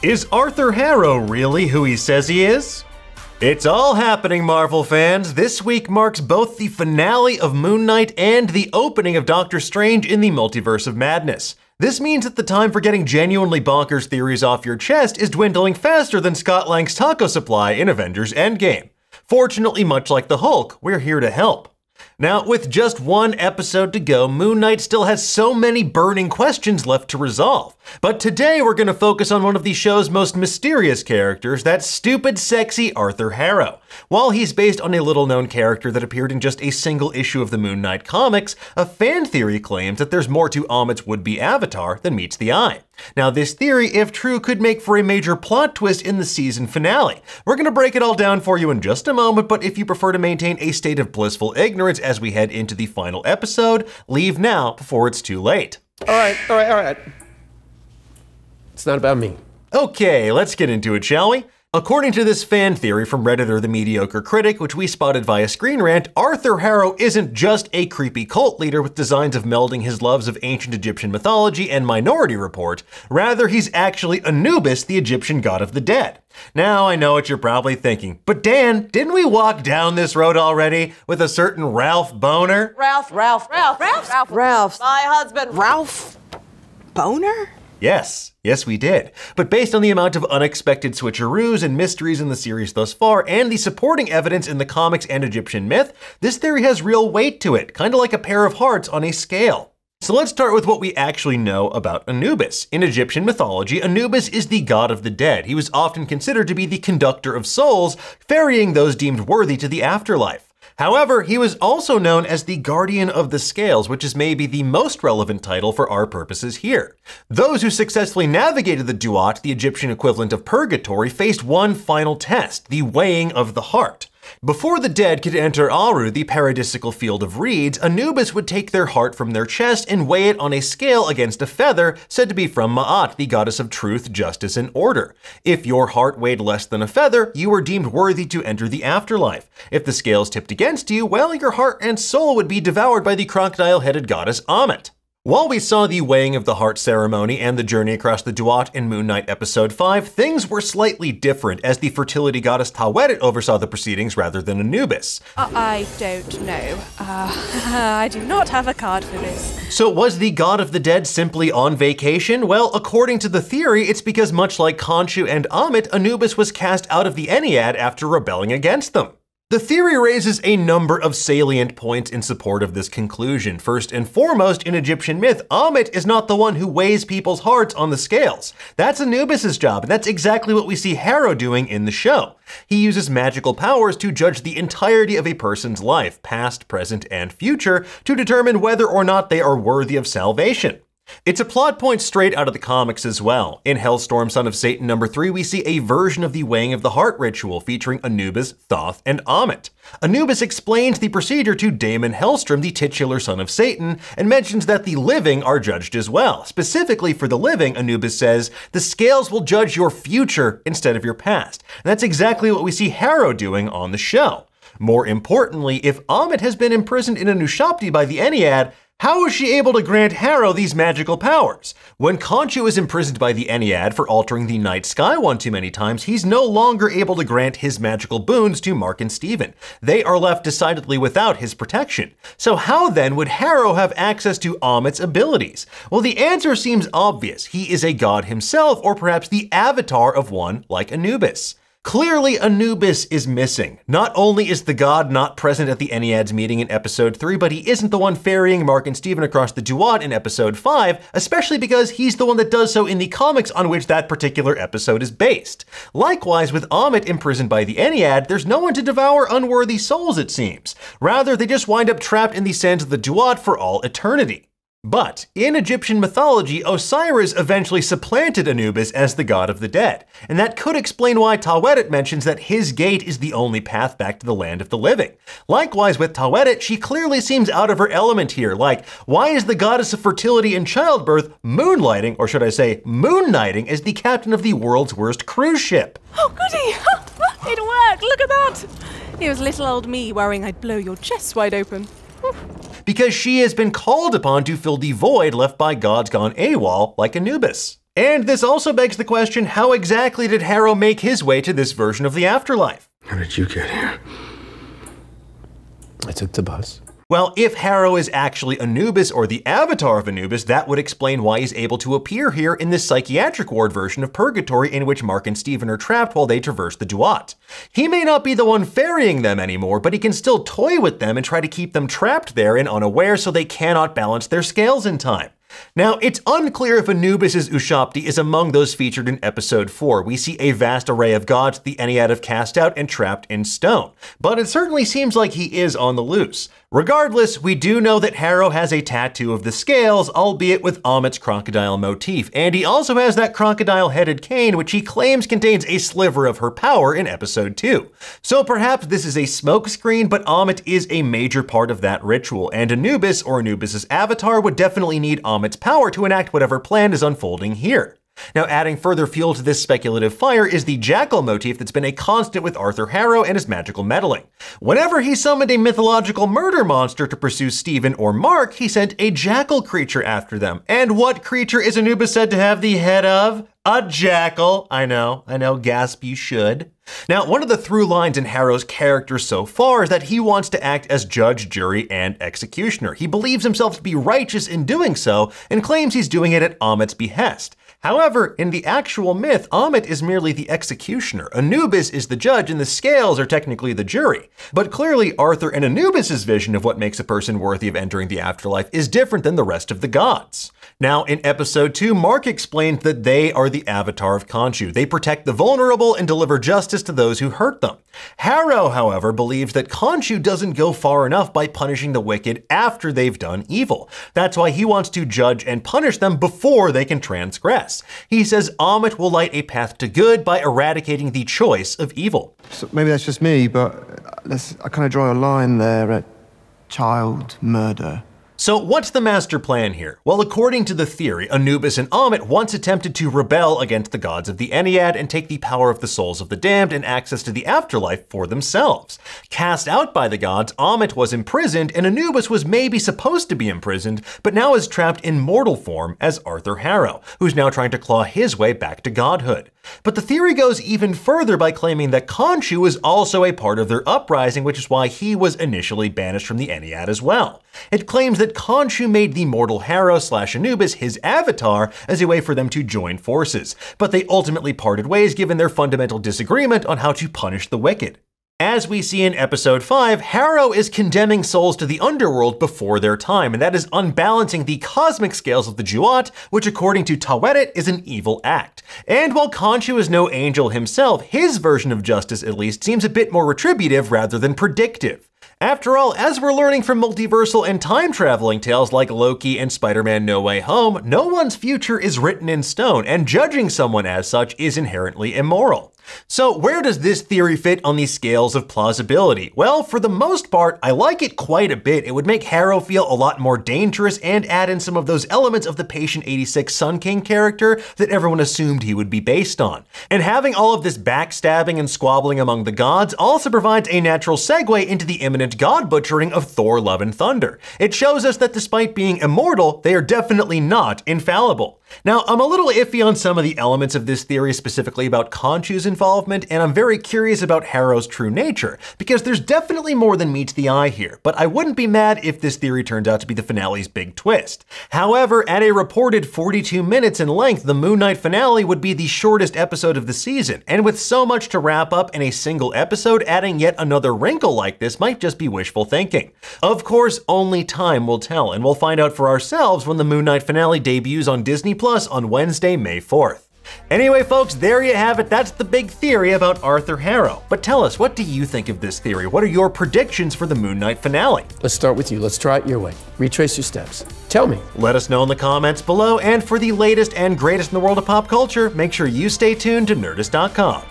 Is Arthur Harrow really who he says he is? It's all happening, Marvel fans. This week marks both the finale of Moon Knight and the opening of Doctor Strange in the Multiverse of Madness. This means that the time for getting genuinely bonkers theories off your chest is dwindling faster than Scott Lang's taco supply in Avengers Endgame. Fortunately, much like the Hulk, we're here to help. Now, with just one episode to go, Moon Knight still has so many burning questions left to resolve. But today we're going to focus on one of the show's most mysterious characters, that stupid, sexy Arthur Harrow. While he's based on a little-known character that appeared in just a single issue of the Moon Knight comics, a fan theory claims that there's more to Ammit's would-be avatar than meets the eye. Now, this theory, if true, could make for a major plot twist in the season finale. We're going to break it all down for you in just a moment, but if you prefer to maintain a state of blissful ignorance as we head into the final episode, leave now before it's too late. All right. It's not about me. Okay, let's get into it, shall we? According to this fan theory from Redditor the Mediocre Critic, which we spotted via Screen Rant, Arthur Harrow isn't just a creepy cult leader with designs of melding his loves of ancient Egyptian mythology and Minority Report. Rather, he's actually Anubis, the Egyptian god of the dead. Now, I know what you're probably thinking, but Dan, didn't we walk down this road already with a certain Ralph Boner? Ralph. My husband. Ralph Boner? Yes, we did. But based on the amount of unexpected switcheroos and mysteries in the series thus far, and the supporting evidence in the comics and Egyptian myth, this theory has real weight to it, kind of like a pair of hearts on a scale. So let's start with what we actually know about Anubis. In Egyptian mythology, Anubis is the god of the dead. He was often considered to be the conductor of souls, ferrying those deemed worthy to the afterlife. However, he was also known as the Guardian of the Scales, which is maybe the most relevant title for our purposes here. Those who successfully navigated the Duat, the Egyptian equivalent of purgatory, faced one final test, the weighing of the heart. Before the dead could enter Aru, the paradisical field of reeds, Anubis would take their heart from their chest and weigh it on a scale against a feather, said to be from Ma'at, the goddess of truth, justice, and order. If your heart weighed less than a feather, you were deemed worthy to enter the afterlife. If the scales tipped against you, well, your heart and soul would be devoured by the crocodile-headed goddess Ammit. While we saw the weighing of the heart ceremony and the journey across the Duat in Moon Knight episode 5, things were slightly different as the fertility goddess Taweret oversaw the proceedings rather than Anubis. I don't know. I do not have a card for this. So was the god of the dead simply on vacation? Well, according to the theory, it's because much like Khonshu and Ammit, Anubis was cast out of the Ennead after rebelling against them. The theory raises a number of salient points in support of this conclusion. First and foremost, in Egyptian myth, Ammit is not the one who weighs people's hearts on the scales. That's Anubis' job, and that's exactly what we see Harrow doing in the show. He uses magical powers to judge the entirety of a person's life, past, present, and future, to determine whether or not they are worthy of salvation. It's a plot point straight out of the comics as well. In Hellstorm Son of Satan #3, we see a version of the weighing of the heart ritual featuring Anubis, Thoth, and Ammit. Anubis explains the procedure to Daemon Hellstrom, the titular son of Satan, and mentions that the living are judged as well. Specifically for the living, Anubis says, the scales will judge your future instead of your past. And that's exactly what we see Harrow doing on the show. More importantly, if Ammit has been imprisoned in Anushapti by the Ennead, how is she able to grant Harrow these magical powers? When Khonshu is imprisoned by the Ennead for altering the night sky one too many times, he's no longer able to grant his magical boons to Mark and Steven. They are left decidedly without his protection. So how then would Harrow have access to Ammit's abilities? Well, the answer seems obvious. He is a god himself, or perhaps the avatar of one like Anubis. Clearly, Anubis is missing. Not only is the god not present at the Ennead's meeting in episode 3, but he isn't the one ferrying Mark and Steven across the Duat in episode 5, especially because he's the one that does so in the comics on which that particular episode is based. Likewise, with Ammit imprisoned by the Ennead, there's no one to devour unworthy souls, it seems. Rather, they just wind up trapped in the sands of the Duat for all eternity. But in Egyptian mythology, Osiris eventually supplanted Anubis as the god of the dead, and that could explain why Taweret mentions that his gate is the only path back to the land of the living. Likewise with Taweret, she clearly seems out of her element here, like, why is the goddess of fertility and childbirth moonlighting, or should I say moon knighting, as the captain of the world's worst cruise ship? Oh goody! It worked, look at that! It was little old me worrying I'd blow your chest wide open. Because she has been called upon to fill the void left by gods gone AWOL like Anubis. And this also begs the question, how exactly did Harrow make his way to this version of the afterlife? How did you get here? I took the bus. Well, if Harrow is actually Anubis or the avatar of Anubis, that would explain why he's able to appear here in this psychiatric ward version of Purgatory in which Mark and Steven are trapped while they traverse the Duat. He may not be the one ferrying them anymore, but he can still toy with them and try to keep them trapped there and unaware so they cannot balance their scales in time. Now, it's unclear if Anubis' Ushabti is among those featured in episode 4. We see a vast array of gods the Ennead have cast out and trapped in stone, but it certainly seems like he is on the loose. Regardless, we do know that Harrow has a tattoo of the scales, albeit with Amit's crocodile motif, and he also has that crocodile-headed cane which he claims contains a sliver of her power in episode 2. So perhaps this is a smokescreen, but Amit is a major part of that ritual, and Anubis or Anubis' avatar would definitely need Amit's power to enact whatever plan is unfolding here. Now, adding further fuel to this speculative fire is the jackal motif that's been a constant with Arthur Harrow and his magical meddling. Whenever he summoned a mythological murder monster to pursue Steven or Mark, he sent a jackal creature after them. And what creature is Anubis said to have the head of? A jackal. I know, gasp you should. Now, one of the through lines in Harrow's character so far is that he wants to act as judge, jury, and executioner. He believes himself to be righteous in doing so and claims he's doing it at Amit's behest. However, in the actual myth, Amit is merely the executioner, Anubis is the judge, and the scales are technically the jury. But clearly, Arthur and Anubis' vision of what makes a person worthy of entering the afterlife is different than the rest of the gods. Now, in episode 2, Mark explained that they are the avatar of Khonshu. They protect the vulnerable and deliver justice to those who hurt them. Harrow, however, believes that Khonshu doesn't go far enough by punishing the wicked after they've done evil. That's why he wants to judge and punish them before they can transgress. He says Amit will light a path to good by eradicating the choice of evil. So maybe that's just me, but I kind of draw a line there at child murder. So what's the master plan here? Well, according to the theory, Anubis and Amit once attempted to rebel against the gods of the Ennead and take the power of the souls of the damned and access to the afterlife for themselves. Cast out by the gods, Amit was imprisoned, and Anubis was maybe supposed to be imprisoned, but now is trapped in mortal form as Arthur Harrow, who's now trying to claw his way back to godhood. But the theory goes even further by claiming that Khonshu is also a part of their uprising, which is why he was initially banished from the Ennead as well. It claims that Khonshu made the mortal Harrow/Anubis his avatar as a way for them to join forces, but they ultimately parted ways given their fundamental disagreement on how to punish the wicked. As we see in episode 5, Harrow is condemning souls to the underworld before their time, and that is unbalancing the cosmic scales of the Duat, which according to Taweret is an evil act. And while Khonshu is no angel himself, his version of justice at least seems a bit more retributive rather than predictive. After all, as we're learning from multiversal and time-traveling tales like Loki and Spider-Man No Way Home, no one's future is written in stone, and judging someone as such is inherently immoral. So where does this theory fit on the scales of plausibility? Well, for the most part, I like it quite a bit. It would make Harrow feel a lot more dangerous and add in some of those elements of the Patient 86 Sun King character that everyone assumed he would be based on. And having all of this backstabbing and squabbling among the gods also provides a natural segue into the imminent god butchering of Thor Love and Thunder. It shows us that despite being immortal, they are definitely not infallible. Now, I'm a little iffy on some of the elements of this theory, specifically about Khonshu's involvement, and I'm very curious about Harrow's true nature, because there's definitely more than meets the eye here, but I wouldn't be mad if this theory turns out to be the finale's big twist. However, at a reported 42 minutes in length, the Moon Knight finale would be the shortest episode of the season, and with so much to wrap up in a single episode, adding yet another wrinkle like this might just be wishful thinking. Of course, only time will tell, and we'll find out for ourselves when the Moon Knight finale debuts on Disney Plus on Wednesday, May 4th. Anyway, folks, there you have it. That's the big theory about Arthur Harrow. But tell us, what do you think of this theory? What are your predictions for the Moon Knight finale? Let's start with you. Let's try it your way. Retrace your steps. Tell me. Let us know in the comments below, and for the latest and greatest in the world of pop culture, make sure you stay tuned to Nerdist.com.